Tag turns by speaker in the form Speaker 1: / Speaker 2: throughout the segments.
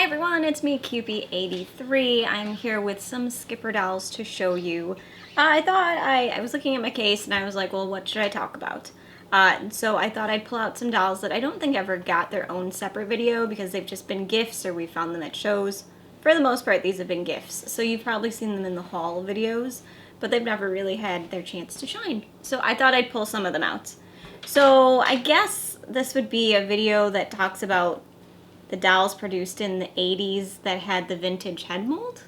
Speaker 1: everyone, it's me, Cupie83. I'm here with some Skipper dolls to show you. I was looking at my case and I was like, well, what should I talk about? So I thought I'd pull out some dolls that I don't think ever got their own separate video because they've just been gifts or we found them at shows. For the most part, these have been gifts, so you've probably seen them in the haul videos, but they've never really had their chance to shine. So I thought I'd pull some of them out. So I guess this would be a video that talks about the dolls produced in the 80s that had the vintage head mold.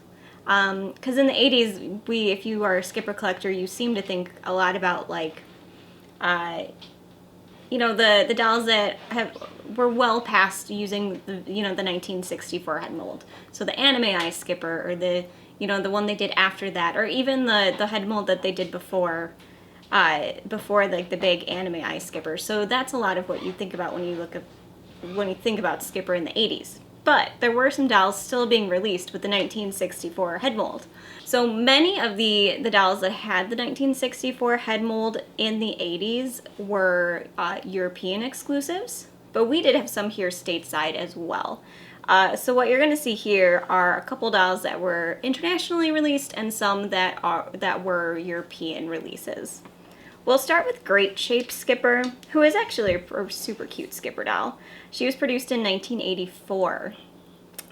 Speaker 1: Because in the 80s, if you are a Skipper collector, you seem to think a lot about like, the dolls that were well past using the 1964 head mold. So the anime eye Skipper, or the one they did after that, or even the head mold that they did before like the big anime eye Skipper. So that's a lot of what you think about when you think about Skipper in the 80s. But there were some dolls still being released with the 1964 head mold. So many of the dolls that had the 1964 head mold in the 80s were European exclusives, but we did have some here stateside as well. So what you're going to see here are a couple dolls that were internationally released and some that were European releases. We'll start with Great Shape Skipper, who is actually a super cute Skipper doll. She was produced in 1984,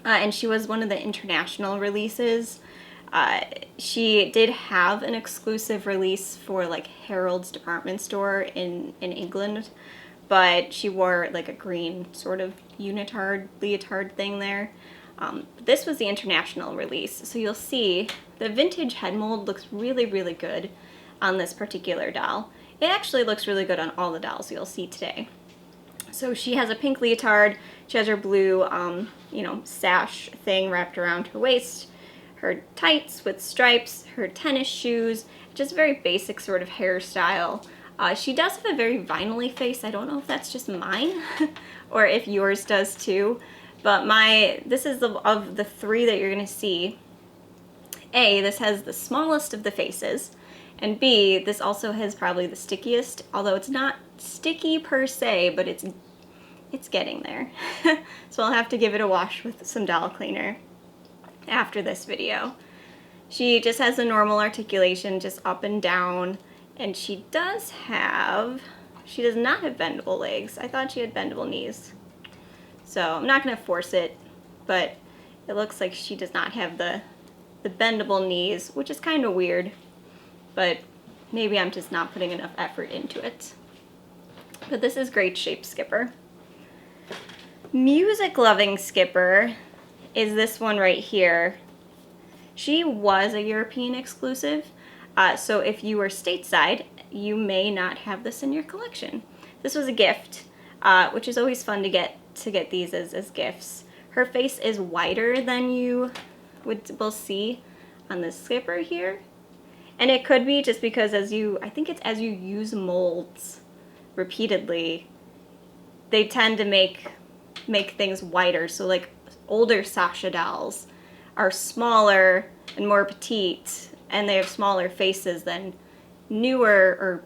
Speaker 1: and she was one of the international releases. She did have an exclusive release for like Harold's department store in England, but she wore like a green sort of leotard thing there. This was the international release, so you'll see the vintage head mold looks really, really good on this particular doll. It actually looks really good on all the dolls you'll see today. So she has a pink leotard, she has her blue, sash thing wrapped around her waist, her tights with stripes, her tennis shoes, just very basic sort of hairstyle. She does have a very vinyl-y face. I don't know if that's just mine or if yours does too, but this is of the three that you're gonna see. A, this has the smallest of the faces, and B, this also has probably the stickiest, although it's not sticky per se, but it's getting there. So I'll have to give it a wash with some doll cleaner after this video. She just has a normal articulation, just up and down, and she does not have bendable legs. I thought she had bendable knees. So I'm not gonna force it, but it looks like she does not have the bendable knees, which is kind of weird, but maybe I'm just not putting enough effort into it. But this is Great Shape Skipper. Music Loving Skipper is this one right here. She was a European exclusive, so if you were stateside, you may not have this in your collection. This was a gift, which is always fun to get these as gifts. Her face is wider than you will see on the Skipper here. And it could be just because as you use molds repeatedly, they tend to make things wider. So like older Sasha dolls are smaller and more petite, and they have smaller faces than newer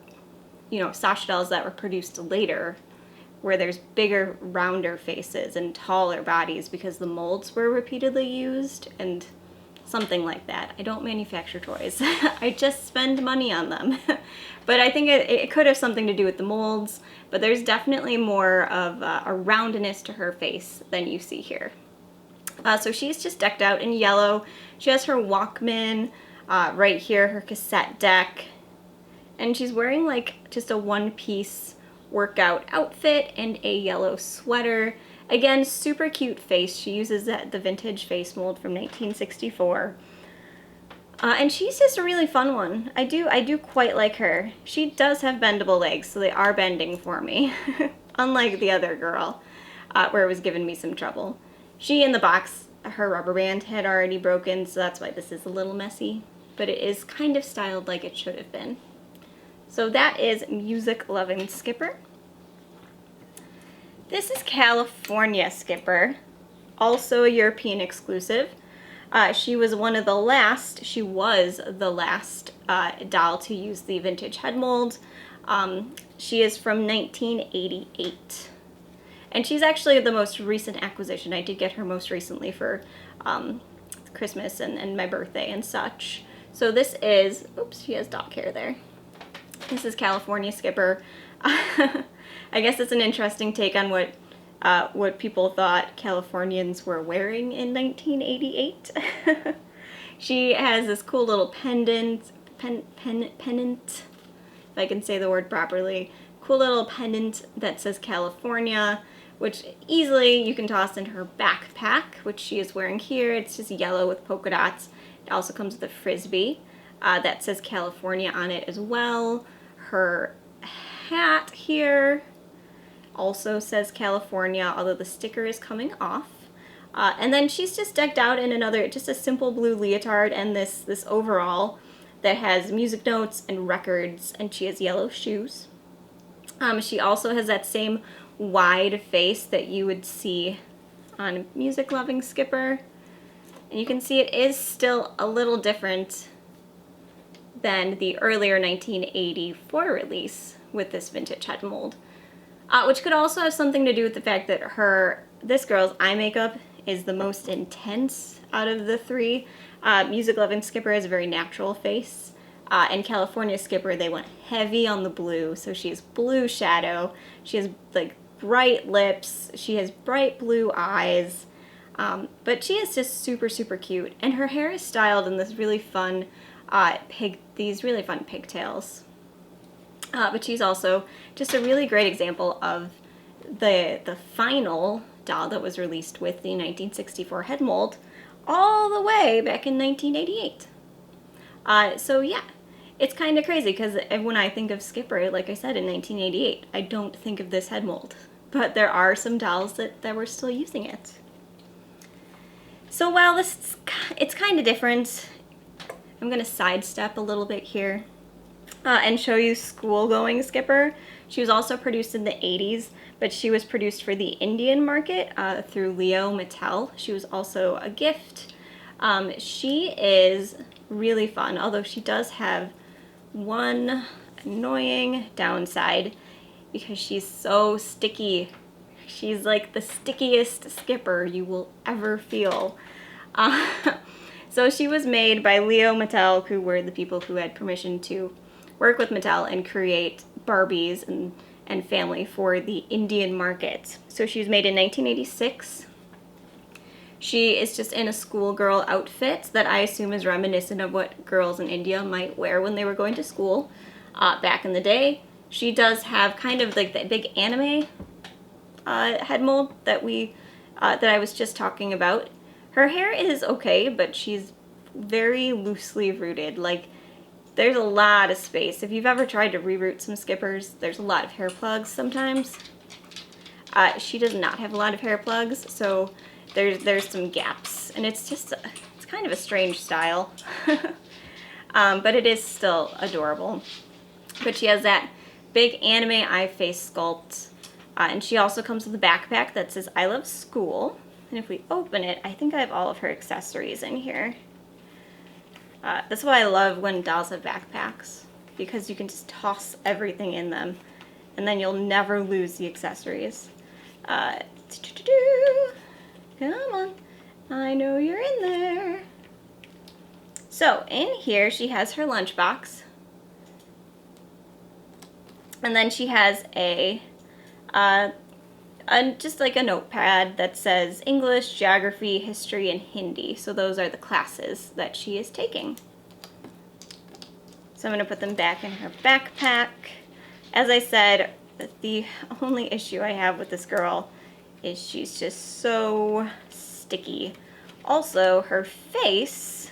Speaker 1: Sasha dolls that were produced later, where there's bigger, rounder faces and taller bodies because the molds were repeatedly used and something like that. I don't manufacture toys. I just spend money on them. But I think it could have something to do with the molds, but there's definitely more of a roundness to her face than you see here. So she's just decked out in yellow. She has her Walkman right here, her cassette deck, and she's wearing like just a one-piece workout outfit and a yellow sweater. Again, super cute face. She uses the vintage face mold from 1964. And she's just a really fun one. I do quite like her. She does have bendable legs, so they are bending for me. Unlike the other girl, where it was giving me some trouble. She, in the box, her rubber band had already broken, so that's why this is a little messy. But it is kind of styled like it should have been. So that is Music Loving Skipper. This is California Skipper, also a European exclusive. She was the last doll to use the vintage head mold. She is from 1988. And she's actually the most recent acquisition. I did get her most recently for Christmas and my birthday and such. So this is, oops, she has dog hair there. This is California Skipper. I guess it's an interesting take on what people thought Californians were wearing in 1988. She has this cool little pendant, if I can say the word properly. Cool little pendant that says California, which easily you can toss in her backpack, which she is wearing here. It's just yellow with polka dots. It also comes with a frisbee that says California on it as well. Her hat here also says California, although the sticker is coming off. And then she's just decked out in just a simple blue leotard and this overall that has music notes and records, and she has yellow shoes. She also has that same wide face that you would see on a music-loving Skipper. And you can see it is still a little different than the earlier 1984 release with this vintage head mold. Which could also have something to do with the fact that this girl's eye makeup is the most intense out of the three. Music Loving Skipper has a very natural face. And California Skipper, they went heavy on the blue. So she has blue shadow. She has like bright lips. She has bright blue eyes. But she is just super, super cute. And her hair is styled in this really fun these really fun pigtails. But she's also just a really great example of the final doll that was released with the 1964 head mold all the way back in 1988. So yeah, it's kind of crazy because when I think of Skipper, like I said, in 1988, I don't think of this head mold. But there are some dolls that were still using it. So while it's kind of different, I'm going to sidestep a little bit here. And show you school-going Skipper. She was also produced in the 80s, but she was produced for the Indian market through Leo Mattel. She was also a gift. She is really fun, although she does have one annoying downside because she's so sticky. She's like the stickiest Skipper you will ever feel. So she was made by Leo Mattel, who were the people who had permission to work with Mattel and create Barbies and family for the Indian market. So she was made in 1986. She is just in a schoolgirl outfit that I assume is reminiscent of what girls in India might wear when they were going to school back in the day. She does have kind of like that big anime head mold that I was just talking about. Her hair is okay, but she's very loosely rooted. Like, there's a lot of space. If you've ever tried to reroot some Skippers, there's a lot of hair plugs sometimes. She does not have a lot of hair plugs, so there's some gaps, and it's kind of a strange style. But it is still adorable. But she has that big anime eye face sculpt, and she also comes with a backpack that says I love school. And if we open it, I think I have all of her accessories in here. That's why I love when dolls have backpacks, because you can just toss everything in them and then you'll never lose the accessories. Come on, I know you're in there. So in here she has her lunchbox, and then she has just like a notepad that says English, Geography, History, and Hindi. So those are the classes that she is taking. So I'm going to put them back in her backpack. As I said, the only issue I have with this girl is she's just so sticky. Also, her face,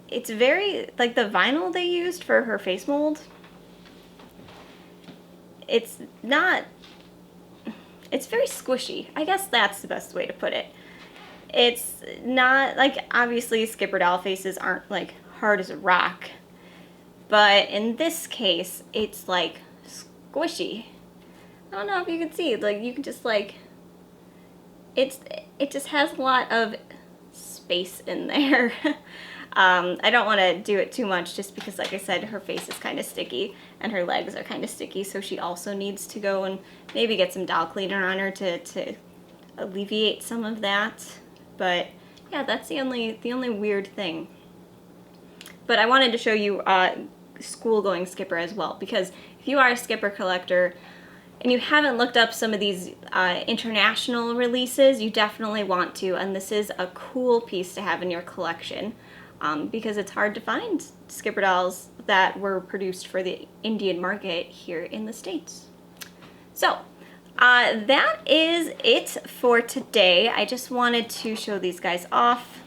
Speaker 1: it's very, like the vinyl they used for her face mold, it's very squishy. I guess that's the best way to put it. It's not, like, obviously Skipper doll faces aren't like hard as a rock, but in this case, it's like squishy. I don't know if you can see, like, you can just like, it just has a lot of space in there. I don't want to do it too much just because, like I said, her face is kind of sticky and her legs are kind of sticky, so she also needs to go and maybe get some doll cleaner on her to alleviate some of that. But yeah, that's the only weird thing. But I wanted to show you school-going Skipper as well, because if you are a Skipper collector and you haven't looked up some of these international releases, you definitely want to, and this is a cool piece to have in your collection, because it's hard to find Skipper dolls that were produced for the Indian market here in the States. So that is it for today. I just wanted to show these guys off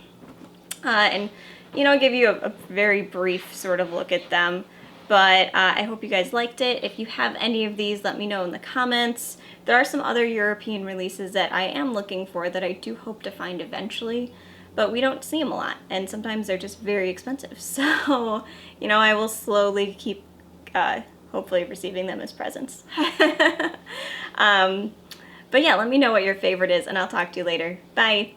Speaker 1: and give you a very brief sort of look at them. But I hope you guys liked it. If you have any of these, let me know in the comments. There are some other European releases that I am looking for that I do hope to find eventually, but we don't see them a lot, and sometimes they're just very expensive. So, I will slowly keep hopefully receiving them as presents. But yeah, let me know what your favorite is, and I'll talk to you later. Bye!